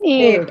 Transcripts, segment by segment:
8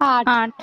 8। 8।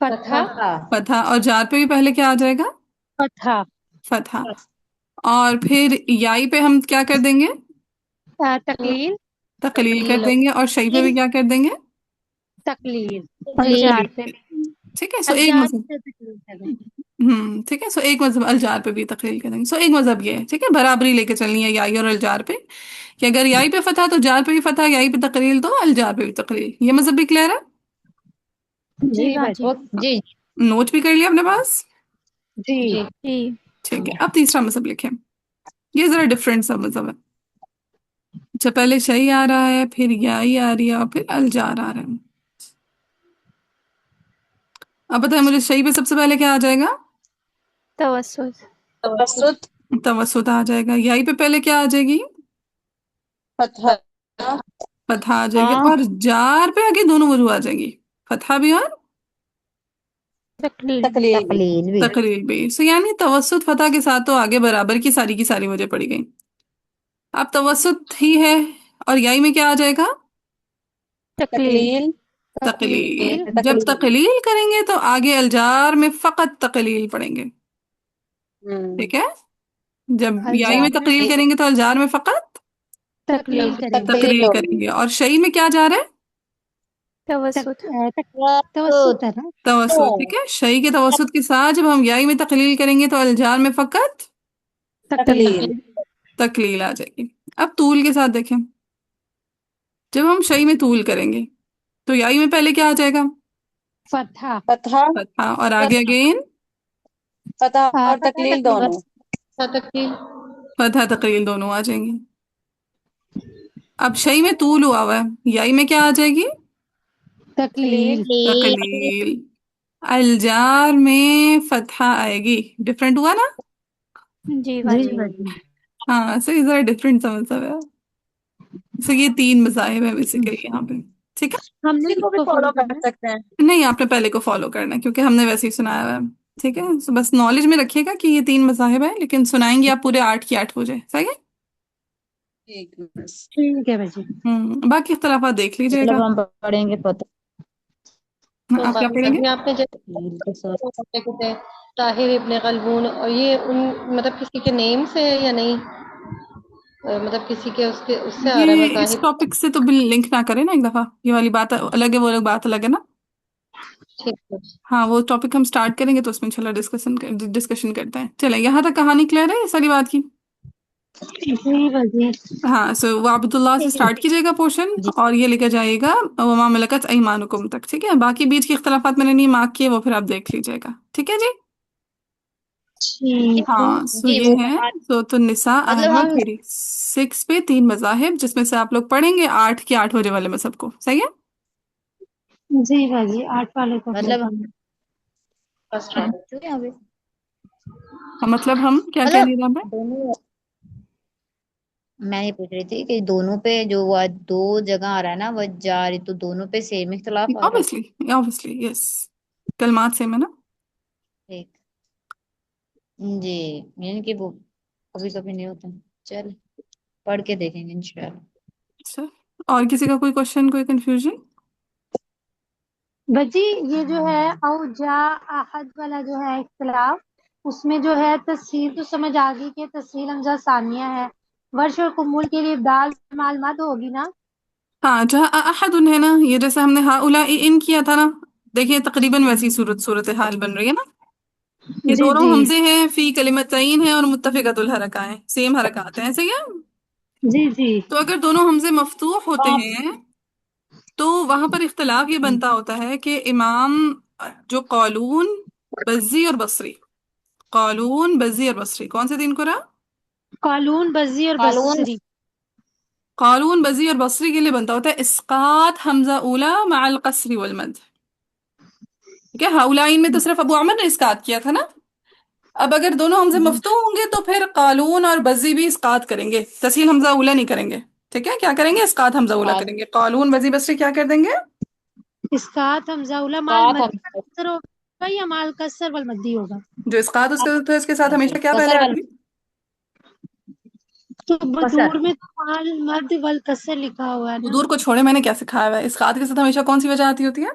فتحہ فتحہ، اور جار پہ بھی پہلے کیا آ جائے گا؟ فتحہ فتحہ، اور پھر یائی پہ ہم کیا کر دیں گے؟ تقلیل تقلیل کر دیں گے، اور شئی پہ بھی کیا کر دیں گے؟ تقلیل اور جار پہ ٹھیک ہے، سو ایک الجار مذہب، سے تقلیل کریں ٹھیک ہے، سو ایک مذہب الجار پہ بھی تقلیل کریں گے، سو ایک مذہب یہ ہے، ٹھیک ہے، برابری لے کے چلنی ہے یائی اور الجار پہ، کہ اگر یائی پہ فتح تو جار پہ بھی فتح، یائی پہ تقلیل تو الجار پہ بھی تقلیل، یہ مذہب بھی کلیئر ہے؟ جی جی باجی باجی جی نوٹ بھی کر لیا اپنے پاس؟ جی جی ٹھیک ہے، اب تیسرا مذہب لکھیں، یہ ذرا ڈفرینٹ سا مذہب ہے۔ اچھا، پہلے شئی آ رہا ہے، پھر یائی آ رہی ہے، اور پھر الجار آ رہا ہے۔ اب بتائیں مجھے شئی پہ سب سے پہلے کیا آ جائے گا؟ توسط توسط توسط آ جائے گا۔ یائی پہ پہلے کیا آ جائے گی؟ فتح فتح آ جائے گی، اور جار پہ آگے دونوں وجوہ آ جائیں گی، فتح بھی اور تقلیل بھی تقلیل بھی تقلیل بھی، سو یعنی توسط فتح کے ساتھ تو آگے برابر کی ساری وجہ پڑی گئی۔ اب توسط ہی ہے، اور یائی میں کیا آ جائے گا؟ تقلیل تقلیل تقلیل۔ جب تقلیل کریں گے تو آگے الجار میں فقط تقلیل پڑیں گے، ٹھیک ہے، جب یائی میں الجار میں تقلیل کریں گے تو الجار میں فقط تقلیل کریں گے تقلیل کریں گے، اور شئی میں کیا جا رہا ہے؟ توسط توسط ہے نا توسط، ٹھیک ہے، شئی کے توسط کے ساتھ جب ہم یائی میں تقلیل کریں گے تو الجار میں فقط تقلیل تقلیل آ جائے گی۔ اب طول کے ساتھ دیکھیں، جب ہم شئی میں طول کریں گے تو یائی میں پہلے کیا آ جائے گا؟ فتحہ فتح فتحہ، اور آگے اگین فتح اور فتحہ تقلیل دونوں فتحہ تقلیل دونوں آ جائیں گی۔ اب شئی میں طول ہوا ہوا ہے، یائی میں کیا آ جائے گی؟ تقلیل تقلیل۔ الجار میں فتحہ آئے گی، ڈفرینٹ ہوا نا؟ جی جی باجی باجی ہاں، سو ذرا ڈفرینٹ سا مذہب ہے، سو یہ تین مذاہب ہیں بیسیکلی یہاں پہ، ٹھیک ہے۔ ہم نے کسی کو کس بھی کو فالو فالو کر کرنا ہے سکتے ہیں نہیں، آپ نے پہلے کو فالو کرنا ہے کیونکہ ہم نے ویسے ہی سنایا ہوا ہے، ٹھیک ہے، سو بس نالج میں رکھیے گا کہ یہ تین مذاہب ہیں، لیکن سنائیں گے آپ پورے 8 کی 8 ہو جائے، صحیح ہے؟ ٹھیک بس ٹھیک ہے باجی باقی اختلافات دیکھ لیجیے گا۔ مطلب ہم پڑھیں گے پتہ ہاں، آپ کیا پڑھیں گے؟ ابھی آپ نے تقلیل کے ساتھ جیسے طاہر ابن غلبون، اور یہ ان مطلب کسی کے نیم سے ہے یا نہیں؟ مططلب کسی کے اس سے آ رہا ہے یہ اس مذاہب؟ ٹاپک سے تو لنک نہ کریں نا ایک دفعہ، یہ والی بات الگ ہے، وہ الگ بات الگ ہے نا۔ ٹھیک ہے ہاں، وہ ٹاپک ہم سٹارٹ کریں گے تو اس میں انشاءاللہ ڈسکشن کرتے ہیں۔ چلیں، یہاں تک کہانی کلیئر ہے اس والی بات کی؟ جی باجی ہاں، سو وعبد اللہ سے سٹارٹ کیجیے گا پورشن، جی اور یہ لے کے جائے گا وما ملکت ایمانکم تک، ٹھیک ہے، باقی بیچ کے اختلافات میں نے نہیں مارک کیے، وہ پھر آپ دیکھ لیجیے گا، ٹھیک ہے جی۔ ٹھیک ہے ہاں، سو جی یہ ہے سورۃ النساء آیت مطلب نمبر ہم 36 پہ 3 مذاہب، جس میں سے آپ لوگ پڑھیں گے 8 کے 8 ہو جائے والے مذہب کو، صحیح ہے؟ جی باجی 8 والے کو فالو مطلب کرنا فرسٹ ہاں، رائٹ۔ مطلب ہم کیا کہہ مطلب رہی ہیں آپ؟ دونوں میں یہ پوچھ رہی تھی کہ دونوں پہ جو وہ دو جگہ آ رہا ہے نا وہ جاری، تو دونوں پہ سیم اختلاف آ رہا ہے؟ obviously یس، کلمات سے میں نا۔ ٹھیک جی، یعنی کہ وہ کبھی کبھی نہیں ہوتا، چل پڑھ کے دیکھیں گے انشاءاللہ۔ اچھا، اور کسی کا کوئی کوشچن، کوئی کنفیوژن؟ باجی یہ جو ہے او جا احد والا جو ہے اختلاف، اس میں جو ہے تسہیل تو سمجھ آ گئی کہ تسہیل حمزہ ثانیہ ہے، ورش اور قمول کے لیے دال معلومات ہوگی نا؟ ہاں، جہاں احد ہے نا، یہ جیسے ہم نے ہا اولائی ان کیا تھا نا، دیکھیے تقریباً ویسی صورت حال بن رہی ہے نا، یہ جی دونوں جی حمزے ہیں، فی کلمتین ہیں، اور متفقۃ الحرکاں ہیں، سیم حرکات ہیں، صحیح ہے؟ جی جی تو اگر دونوں حمزے مفتوح ہوتے ہیں تو وہاں پر اختلاف یہ بنتا ہوتا ہے کہ امام جو قالون، بزی اور بصری، قالون، بزی اور بصری، کون سے تین کو رہا؟ قالون بزی اور قالون بصری قالون، بزی اور بصری کے لیے بنتا ہوتا ہے اسقاط حمزہ اولا مع القصر والمد، ٹھیک ہے، ہاؤلائن میں تو صرف ابو عمر نے اسقاط کیا تھا نا، اب اگر دونوں حمزے مفتوح ہوں گے تو پھر قالون اور بزی بھی اسقاط کریں گے، تسہیل حمزہ اولا نہیں کریں گے، ٹھیک ہے، کیا کریں گے؟ اسقاط حمزہ اولا کریں گے، قالون، بزی، بصری کیا کر دیں گے؟ اسقاط حمزہ اولا مال قات مدی کا کسر ہوگا یا مال کسر والمدی ہوگا؟ جو اسقاط اس کے ساتھ ہمیشہ کیا پہلے کسر آتی ہے؟ تو کسر بدور میں تو مال مد والکسر لکھا ہوا ہے نا؟ حضور کو چھوڑے، میں نے کیا سکھایا ہوا ہے، اسقاط کے ساتھ ہمیشہ کون سی وجہ آتی ہوتی ہے؟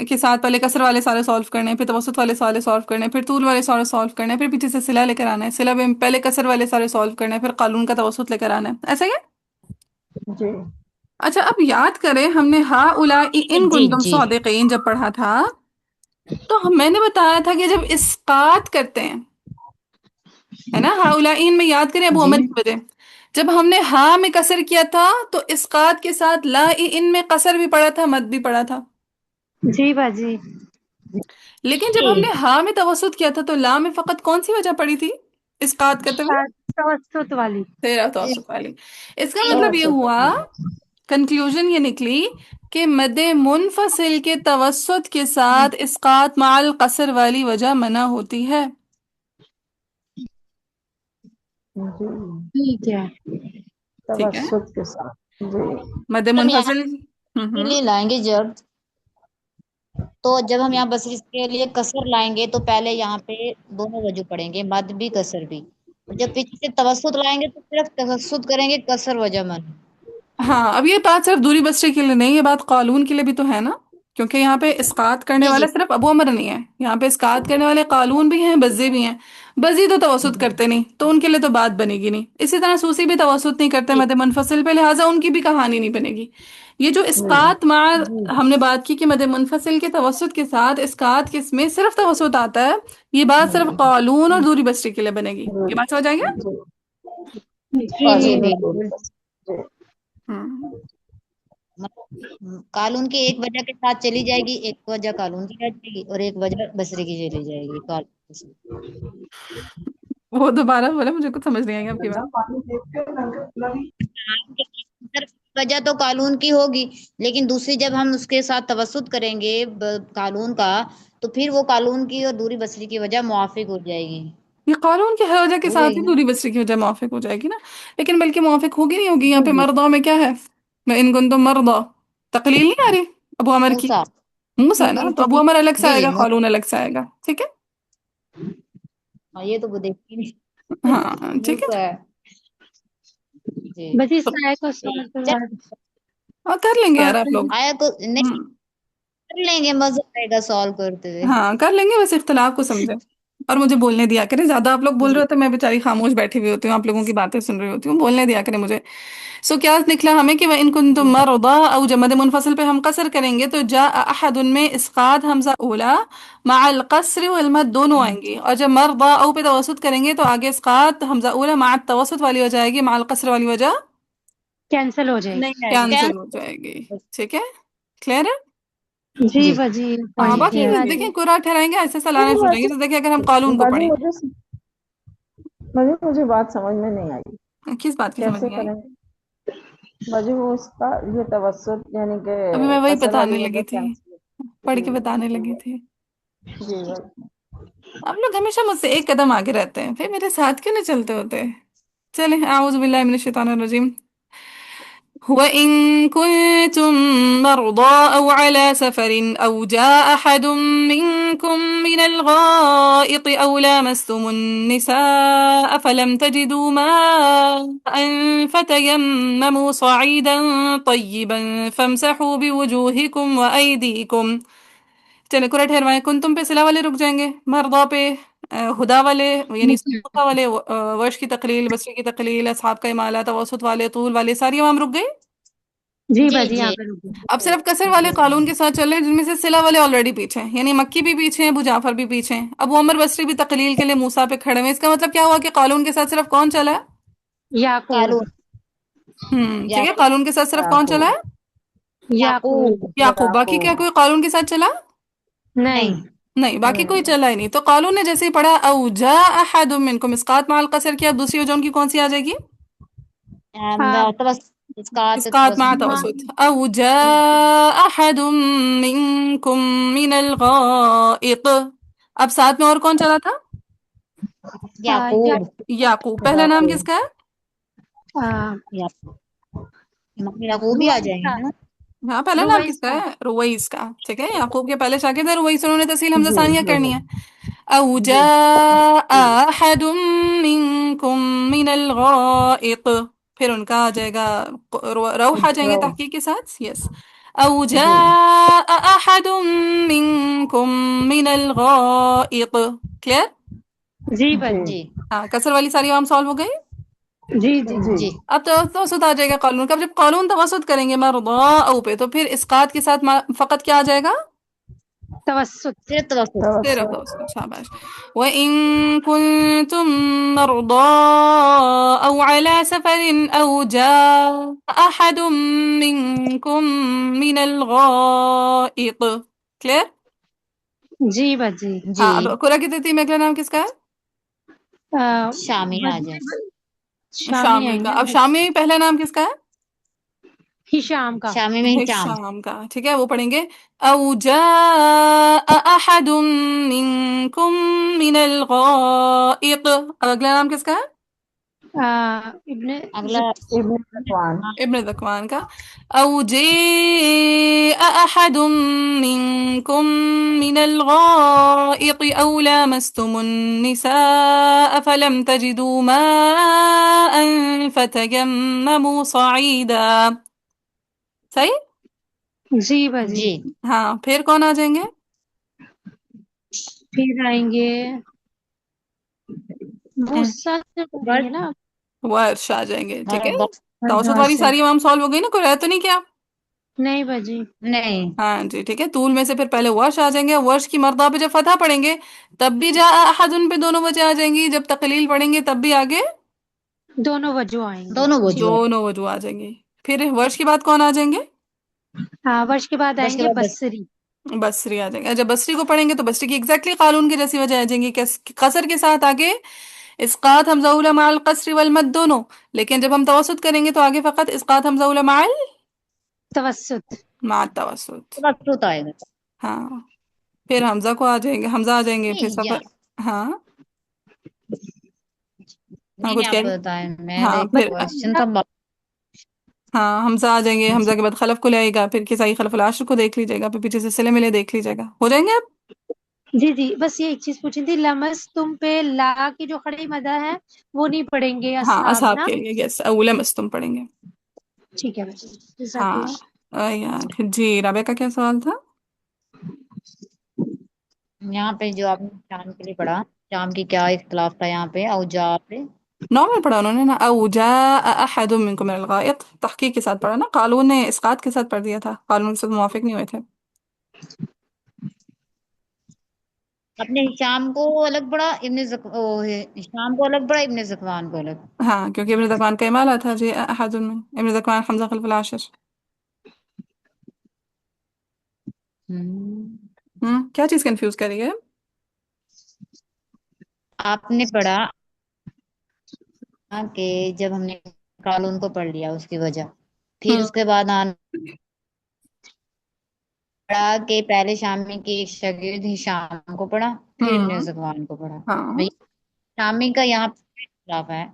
کے ساتھ پہلے کسر والے سارے سالو کرنے ہیں، پھر توسط والے سارے سالو کرنے ہیں، پھر طول والے سارے سالو کرنے ہیں، پھر پیچھے سے صلہ لے کر آنا ہے، صلہ میں پہلے کسر والے سارے سالو کرنے ہیں، پھر قانون کا توسط لے کر آنا ہے، ایسا ہی ہے؟ جی اچھا اب یاد کریں ہم نے ہا اولائی ان جی کنتم جی صادقین جب پڑھا تھا تو میں نے بتایا تھا کہ جب اسقاط کرتے ہیں، ہے نا، ہا اولائی ان میں یاد کریں ابو جی عمر کی وجہ، جب ہم نے ہا میں کسر کیا تھا تو اسقاط کے ساتھ لا ان میں قصر بھی پڑا تھا، مد بھی پڑا تھا، جی باجی، لیکن جب ہم نے ہا میں توسط کیا تھا تو لا میں فقط کون سی وجہ پڑی تھی اسقاط کرتے ہوئے؟ توسط والی. تیرا توسط والی. اس کا مطلب یہ توسط ہوا، کنکلوژن یہ نکلی کہ مد منفصل کے توسط کے ساتھ اسقاط مع القصر والی وجہ منع ہوتی ہے. جی ٹھیک ہے. ٹھیک ہے، توسط کے ساتھ. جی مد ہم یہاں منفصل کے لیے لائیں گے جب ہم یہاں بصری کے لیے کسر لائیں گے تو پہلے یہاں پہ دونوں وجہ پڑیں گے، مد بھی کسر بھی، اور جب پیچھے سے توسط لائیں گے تو صرف توسط کریں گے، کسر وجہ من. ہاں اب یہ بات صرف دوری بسری کے لیے نہیں، یہ بات قالون کے لیے بھی تو ہے نا، کیونکہ یہاں پہ اسقاط کرنے جی جی والا صرف ابو عمر نہیں ہے، یہاں پہ اسقاط کرنے والے قالون بھی ہیں، بزی بھی ہیں. بزی تو توسط کرتے نہیں تو ان کے لیے تو بات بنے گی نہیں، اسی طرح سوسی بھی توسط نہیں کرتے جی مد منفصل پہ، لہٰذا ان کی بھی کہانی نہیں بنے گی. یہ جو اسقاط مع جی ہم نے بات کی کہ مد منفصل کے توسط کے ساتھ اسقاط کس میں صرف توسط آتا ہے، یہ بات صرف قالون اور دوری بسری کے لیے بنے گی. یہ بات سمجھ آئے گا؟ جی جی جی قانون اور دوری بالکل. بس. جی ہوں. قانون کی ایک وجہ کے ساتھ چلی جائے گی، ایک وجہ قانون کی رہ جائے گی، اور ایک وجہ بصری کی چلی جائے گی قانون سے. وہ دوبارہ بولے، مجھے کچھ سمجھ نہیں آئی آپ کی بات. صرف وجہ تو قانون کی ہوگی، لیکن دوسری جب ہم اس کے ساتھ توسط کریں گے قانون کا، تو پھر وہ قانون کی اور دوری بصری کی وجہ موافق ہو جائے گی. یہ قانون کی ہر وجہ کے ہو جائے ساتھ گی ہی نا. دوری بسری کی وجہ موافق ہو جائے گی نا، لیکن بلکہ موافق ہوگی نہیں ہوگی. یہاں جی پہ جی مرضا میں کیا ہے، میں ان کنتم مرضا، تقلیل نہیں آ رہی ابو عمر کی، موسیٰ. موسیٰ ہے نا، تو ابو عمر الگ سے جی آئے جی گا، قانون الگ سے آئے گا. ٹھیک ہے، ہاں یہ تو وہ دیکھی ہاں نہیں ٹھیک ہے. موسیٰ ہے. جی بس اس تو آیت کو سوال چل کروا ہاں کر لیں گے یار آپ لوگ. آیا کو نہیں ہوں. کر لیں گے، مزہ آئے گا سالو کرتے ہوئے. ہاں کر لیں گے، بس اختلاف کو سمجھے اور مجھے بولنے دیا کرے. زیادہ آپ لوگ بول رہے جی ہوتے میں بیچاری خاموش بیٹھی ہوئی ہوتی ہوں، آپ لوگوں کی باتیں سن رہی ہوتی ہوں، بولنے دیا کرے مجھے. سو کیا نکلا ہمیں کہ وَإِن كُنتُم مَرْضَىٰ، او جب مد منفصل پہ ہم قصر کریں گے تو جاء احد ان میں اسقاط حمزہ اولا مع القصر والمد دونوں آئیں گی، اور جب مرضا او پہ توسط کریں گے تو آگے اسقاط حمزہ اولا مع التوسط والی ہو جائے گی، مع القصر والی وجہ کینسل ہو جائے نہیں آئے گی. کینسل ہو جائے گی. ٹھیک ہے، کلیئر ہے؟ گی. جی جی باجی ہاں پوائنٹ باقی کلیئر ہے. دیکھیں قرآن ٹھہرائیں گے ایسے سلانے چھوڑیں گے، باجی تو دیکھیں اگر ہم قانون کو باجی پڑھیں. مجھے بات سمجھ میں نہیں آئی. کس بات کی سمجھ کیسے نہیں آئی؟ کریں گے باجی؟ وہ اس کا یہ توسط یعنی کہ ابھی میں وہی قصر بتانے والی لگی وجہ تھی، کینسل. پڑھ جی کے بتانے لگی تھی. جی بس. آپ لوگ ہمیشہ مجھ سے ایک قدم آگے رہتے ہیں، پھر میرے ساتھ کیوں نہیں چلتے ہوتے؟ چلیں، اعوذ باللہ من الشیطان الرجیم. وَإِن كُنتُم مَّرْضَىٰ أَوْ عَلَىٰ سَفَرٍ أَوْ جَاءَ أَحَدٌ مِّنكُم مِّنَ الْغَائِطِ أَوْ لَامَسْتُمُ النِّسَاءَ فَلَمْ تَجِدُوا مَاءً فَتَيَمَّمُوا صَعِيدًا طَيِّبًا فَامْسَحُوا بِوُجُوهِكُمْ وَأَيْدِيكُمْ. چلے قرآن ٹھہروائیں، کنتم پہ صلہ والے رک جائیں گے، مرضا پہ ہدا والے یعنی صفا والے ورش کی تقلیل، بصری کی تقلیل، اصحاب کا امالہ، توسط والے، طول والے، ساری عوام رک گئی. جی جی باجی جی یہاں پہ رک اب صرف کسر والے قانون کے ساتھ چل رہے ہیں، جن میں سے صلہ والے آلریڈی پیچھے ہیں، یعنی مکی بھی پیچھے ہیں، ابو جعفر بھی پیچھے ہیں، ابو عمر بصری بھی تقلیل کے لیے موسیٰ پہ کھڑے ہوئے. اس کا مطلب کیا ہوا کہ قانون کے ساتھ صرف کون چلا ہے؟ یعقوب. قانون. ٹھیک ہے، یعقوب قانون کے ساتھ صرف کون چلا یعقوب. ہے؟ یعقوب. یعقوب. باقی کیا کوئی قانون کے ساتھ چلا؟ نہیں. نہیں. نہیں، باقی کوئی نہیں. چلا ہی نہیں. تو قالون نے جیسے ہی پڑھا او جاء احد منکم، اسقاط مع القصر کیا، اب دوسری وجہ ان کی کون سی آ جائے گی؟ اسقاط اسقاط مع توسط. توسط. او جاء احد منکم من الغائط. اب ساتھ میں اور کون چلا تھا؟ یعقوب. یعقوب. پہلا نام کس کا ہے؟ یعقوب بھی آ جائیں گے نا. ہاں پہلا نام رویس کس کا کا. ہے؟ رویس کا. ٹھیک ہے، یعقوب کے پہلے شاگرد ہے رویس، انہوں نے تسہیل حمزہ ثانیہ کرنی ہے. او جی جاء احد منکم من الغائط، پھر ان کا آ جائے گا روح آ جائیں گے تحقیق کے ساتھ. یس. أو جی جاء أحد منكم من الغائط. کلیئر؟ جی جی باجی. جی ہاں کسر والی ساری عوام سالو ہو گئی. جی جی. جی جی اب توسط آ جائے گا قانون کا. اب جب قانون توسط کریں گے مرضاء پہ تو پھر اسقاط کے ساتھ فقط کیا آ جائے گا؟ توسط. صرف توسط. صرف توسط. توسط. شاباش. وإن كنتم مرضى أو على سفر أو جاء أحد منكم من الغائط. کلیئر؟ جی باجی. جی ہاں اب قرآن کی ترتیب میں اگلا نام کس کا ہے؟ شامی آ جائے. شامی شامی آئی کا. نا. اب شامی میں پہلا نام کس کا ہے؟ ہشام کا. شامی میں ہشام. شام کا. ٹھیک ہے وہ پڑھیں گے او جاء احد منکم من الغائط. اب اگلا نام کس کا ہے؟ ابن اگلا ابن صفوان. ابن ذکوان کا. او جاء احد منکم من الغائط او لامستم النساء فلم تجدوا ماء فتيمموا صعيدا. صحیح؟ جی باجی. جی ہاں پھر کون آ جائیں گے؟ پھر آئیں گے موسیٰ سے پڑھیں گے ورڈ نا. ورش آ جائیں گے. ٹھیک ہے توسط وردہ والی سے. ساری امام سالو ہو گئی نا؟ کوئی رہ تو نہیں کیا؟ نہیں باجی. نہیں. ہاں جی ٹھیک ہے. طول میں سے پھر پہلے ورش آ جائیں گے. ورش کی مردا پہ جب فتح پڑھیں گے تب بھی جا احد ان پہ دونوں وجہ آ جائیں گی. جب تقلیل پڑھیں گے تب بھی آگے دونوں وجہ آئیں گے. دونوں ٹھیک. وجوہ. دونوں وجہ آ جائیں گی. پھر ورش کے بعد کون آ جائیں گے؟ ہاں ورش کے بعد بس آئیں کے گے بعد بس. بصری. بصری آ جائیں گے. جب بصری کو پڑھیں گے تو بصری کی ایگزیکٹلی قانون کی جیسی وجہ آ جائیں گی کہ قصر کے ساتھ آگے اسقاط حمزہ اولی مع القصر والمد دونوں. لیکن جب ہم توسط کریں گے تو آگے فقط اسقاط حمزہ اولی توسط. مع التوسط. توسط آئے گا. ہاں پھر حمزہ کو آ جائیں گے. حمزہ آ جائیں گے پھر نہیں سفر. ہاں ہاں نہیں کچھ نہیں کہہ آپ رہی. بتائیں. میں ہاں دیکھ پھر کوشچن تھا. ہاں حمزہ آ جائیں گے. حمزہ کے بعد خلف کو لے آئے گا. پھر کسائی خلف العاشر کو دیکھ لیجیے گا. پھر پیچھے سے سلے ملے دیکھ لیجیے گا. ہو جائیں گے اب. جی جی بس یہ ایک چیز پوچھنی تھی. لمس تم پہ لا کی جو کھڑی مدہ ہے وہ نہیں پڑھیں گے ہاں اصحاب اصحاب نا. کے لیے یس اولا مستم پڑھیں گے. ٹھیک ہے باجی. جزاک ہاں اللہ. یار جی رابعہ کا کیا سوال تھا؟ یہاں پہ جو آپ نے شام کے لیے پڑھا شام کی کیا اختلاف تھا یہاں پہ اوجا پہ. نارمل پڑھا انہوں نے نا. او جاء احد منکم من الغائط تحقیق کے ساتھ پڑھا نا. قالون نے اسقاط کے ساتھ پڑھ دیا تھا. قالون کے ساتھ موافق نہیں ہوئے تھے. اپنے ہشام کو الگ پڑھا ہشام کو الگ پڑھا ابن زکوان کو الگ. ہاں کیونکہ ابن ذکوان کا امالہ تھا. جی احد میں ابن ذکوان حمزہ خلف العاشر. کیا چیز کنفیوز کر رہی ہے؟ آپ نے پڑھا کہ جب ہم نے قانون کو پڑھ لیا اس کی وجہ پھر ہوں اس کے بعد آنا پڑھا کہ پہلے شامی کی ایک شاگرد ہشام کو پڑھا پھر ابن ہوں زکوان کو پڑھا. ہاں بھئی شامی کا یہاں پہ اختلاف ہے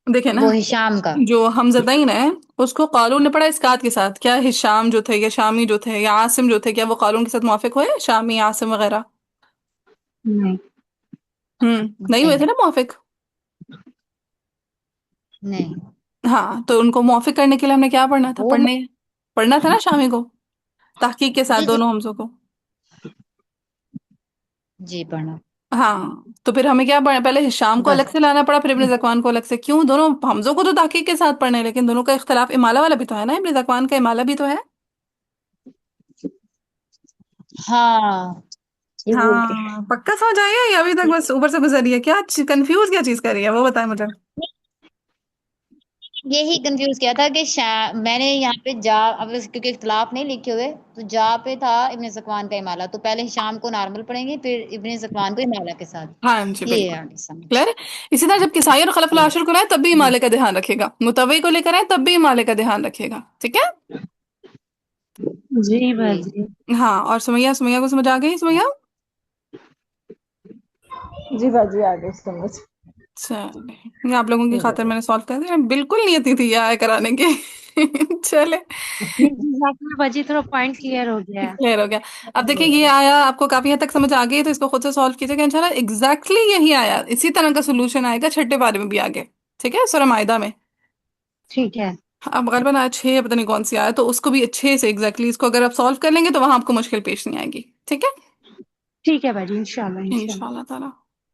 دیکھیں نا وہ ہشام کا. جو حمزتین ہے اس کو قالون نے پڑھا اسقاط کے ساتھ. کیا ہشام جو تھے یا شامی جو تھے یا عاصم جو تھے کیا وہ قالون کے ساتھ موافق ہوئے؟ شامی عاصم وغیرہ نہیں. نہیں ہوئے تھے نا موافق. نہیں ہاں تو ان کو موافق کرنے کے لیے ہم نے کیا پڑھنا تھا؟ وہ پڑھنا تھا نا شامی کو تحقیق کے ساتھ جی جی دونوں حمزوں کو. جی پڑھنا. ہاں تو پھر ہمیں کیا پڑھنا؟ پہلے ہشام کو بس الگ سے لانا پڑا پھر ابن ذکوان کو الگ سے. کیوں؟ دونوں حمزوں کو تو تحقیق کے ساتھ پڑھنے لیکن دونوں کا اختلاف امالہ والا بھی تو ہے نا. ابن ذکوان کا امالہ بھی تو ہے. ہاں یہ ہو گیا. ہاں پکا سمجھ آئی ہے یا ابھی تک بس اوپر سے گزر رہی ہے؟ کیا کنفیوز کیا چیز کر رہی ہے وہ بتائیں مجھے. یہی کنفیوز کیا تھا کہ میں نے یہاں پہ جا اب کیونکہ اختلاف نہیں لکھے ہوئے تو جا پہ تھا ابن زکوان کا امالہ تو پہلے شام کو نارمل پڑھیں گے پھر ابن زکوان کو امالہ کے ساتھ. ہاں جی یہ بالکل آگے سمجھ. کلیئر. اسی طرح جب کسائی اور خلف العاشر کو لائیں تب بھی جی امالے کا دھیان رکھے گا. متوی کو لے کر آئیں تب بھی امالے کا دھیان رکھے گا. ٹھیک ہے. جی جی باجی. ہاں اور سمیہ کو سمجھ آ گئی؟ سمیہ جی باجی آگے سمجھ. چلے آپ لوگوں کی خاطر میں نے سالو کر دیا. بالکل نیتی تھی یہ آیا کرانے کی. چلے جزاک اللہ باجی. تھوڑا پوائنٹ کلیئر ہو گیا ہے. کلیئر ہو گیا. اب دیکھیں یہ آیا آپ کو کافی حد تک سمجھ آ گئی تو اس کو خود سے سالو کیجیے گا انشاءاللہ. ایگزیکٹلی یہی آیا اسی طرح کا سولوشن آئے گا چھٹے بارے میں بھی آگے. ٹھیک ہے سورہ مائدہ میں. ٹھیک ہے. اب غالباً آج 6 پتہ نہیں کون سی آیا، تو اس کو بھی اچھے سے ایگزیکٹلی اس کو اگر آپ سالو کر لیں گے تو وہاں آپ کو مشکل پیش نہیں آئے گی. ٹھیک ہے، ٹھیک ہے باجی، انشاءاللہ انشاءاللہ. انشاءاللہ تعالیٰ.